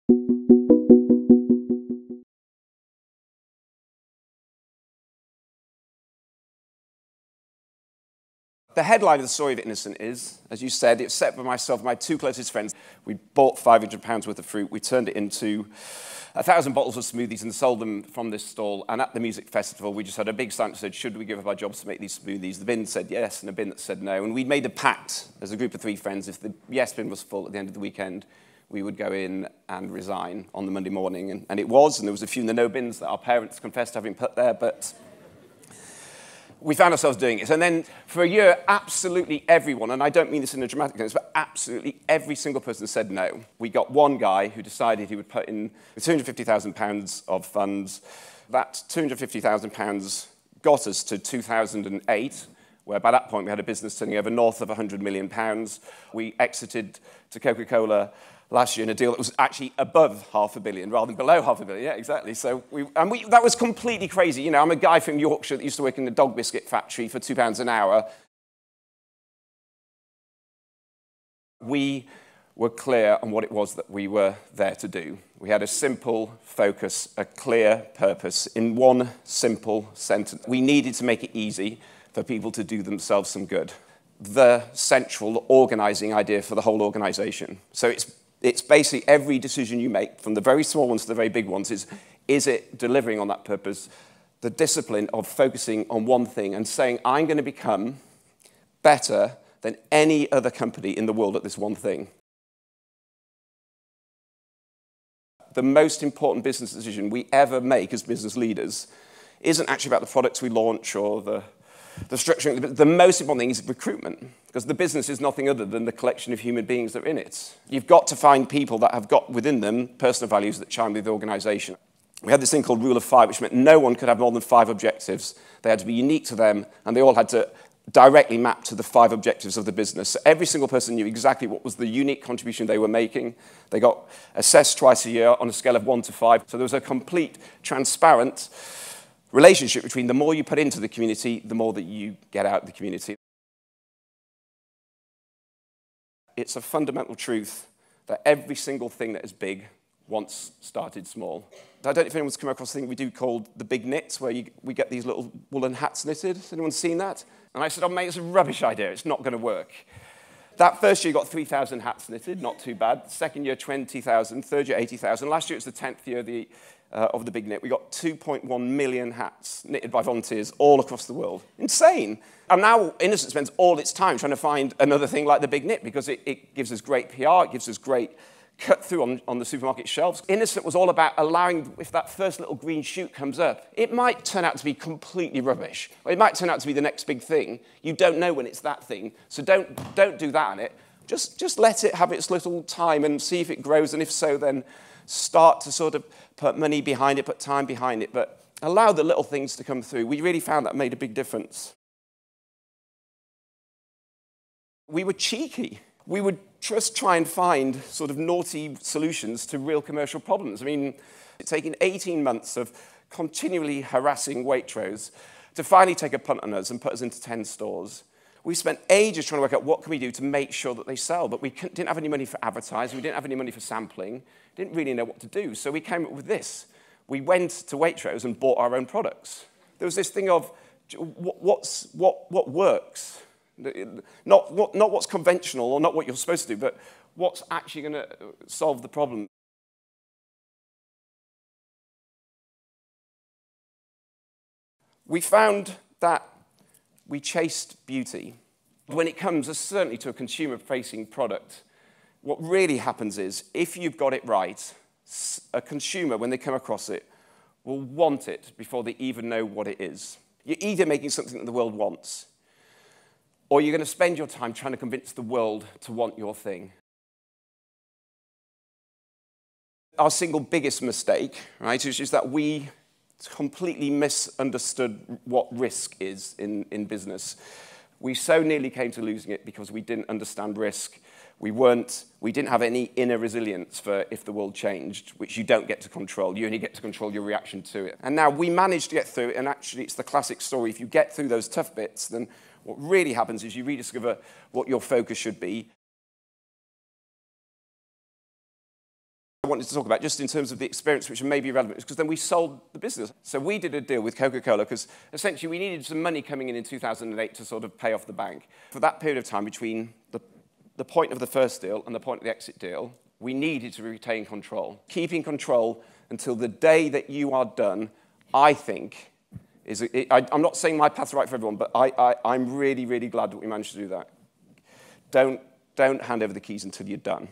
The headline of the story of Innocent is, as you said, it's set by myself and my two closest friends. We bought £500 worth of fruit, we turned it into 1,000 bottles of smoothies and sold them from this stall. And at the music festival, we just had a big sign that said, should we give up our jobs to make these smoothies? The bin said yes, and a bin that said no. And we made a pact as a group of 3 friends. If the yes bin was full at the end of the weekend, we would go in and resign on the Monday morning. And it was, and there was a few in the no bins that our parents confessed having put there, but we found ourselves doing it. And then for a year, absolutely everyone, and I don't mean this in a dramatic sense, but absolutely every single person said no. We got one guy who decided he would put in £250,000 of funds. That £250,000 got us to 2008, where by that point we had a business turning over north of £100 million. We exited to Coca-Cola last year in a deal that was actually above £500 million rather than below £500 million. Yeah, exactly. So that was completely crazy. You know, I'm a guy from Yorkshire that used to work in the dog biscuit factory for £2 an hour. We were clear on what it was that we were there to do. We had a simple focus, a clear purpose in one simple sentence. We needed to make it easy for people to do themselves some good. The central organizing idea for the whole organization. So it's basically every decision you make, from the very small ones to the very big ones, is it delivering on that purpose? The discipline of focusing on one thing and saying, I'm going to become better than any other company in the world at this one thing. The most important business decision we ever make as business leaders isn't actually about the products we launch or the structuring. The most important thing is recruitment, because the business is nothing other than the collection of human beings that are in it. You've got to find people that have got within them personal values that chime with the organization. We had this thing called Rule of 5, which meant no one could have more than 5 objectives. They had to be unique to them, and they all had to directly map to the 5 objectives of the business. So every single person knew exactly what was the unique contribution they were making. They got assessed twice a year on a scale of 1 to 5. So there was a complete, transparent relationship between the more you put into the community, the more that you get out of the community. It's a fundamental truth that every single thing that is big once started small. I don't know if anyone's come across a thing we do called the big knits, where we get these little woolen hats knitted. Has anyone seen that? And I said, oh, mate, it's a rubbish idea. It's not going to work. That first year, you got 3,000 hats knitted, not too bad. Second year, 20,000. Third year, 80,000. Last year, it was the 10th year of the big knit. We got 2.1 million hats knitted by volunteers all across the world. Insane. And now Innocent spends all its time trying to find another thing like the big knit, because it gives us great PR, it gives us great cut through on the supermarket shelves. Innocent was all about allowing, if that first little green shoot comes up, it might turn out to be completely rubbish, or it might turn out to be the next big thing. You don't know when it's that thing, so don't do that on it. Just let it have its little time and see if it grows, and if so, then start to sort of put money behind it, put time behind it, but allow the little things to come through. We really found that made a big difference. We were cheeky. We would just try and find sort of naughty solutions to real commercial problems. I mean, it's taken 18 months of continually harassing Waitrose to finally take a punt on us and put us into 10 stores. We spent ages trying to work out what can we do to make sure that they sell, but we didn't have any money for advertising, we didn't have any money for sampling, didn't really know what to do, so we came up with this. We went to Waitrose and bought our own products. There was this thing of what works. Not what's conventional or not what you're supposed to do, but what's actually going to solve the problem. We found that we chased beauty. When it comes, certainly to a consumer-facing product, what really happens is, if you've got it right, a consumer, when they come across it, will want it before they even know what it is. You're either making something that the world wants, or you're going to spend your time trying to convince the world to want your thing. Our single biggest mistake, right, is just that we completely misunderstood what risk is in business. We so nearly came to losing it because we didn't understand risk. We didn't have any inner resilience for if the world changed, which you don't get to control. You only get to control your reaction to it. And now we managed to get through it, and actually it's the classic story. If you get through those tough bits, then what really happens is you rediscover what your focus should be. I wanted to talk about, just in terms of the experience, which may be relevant, is because then we sold the business. So we did a deal with Coca-Cola because essentially we needed some money coming in 2008 to sort of pay off the bank. For that period of time between the point of the first deal and the point of the exit deal, we needed to retain control. Keeping control until the day that you are done, I think, I'm not saying my path's right for everyone, but I'm really, really glad that we managed to do that. Don't hand over the keys until you're done.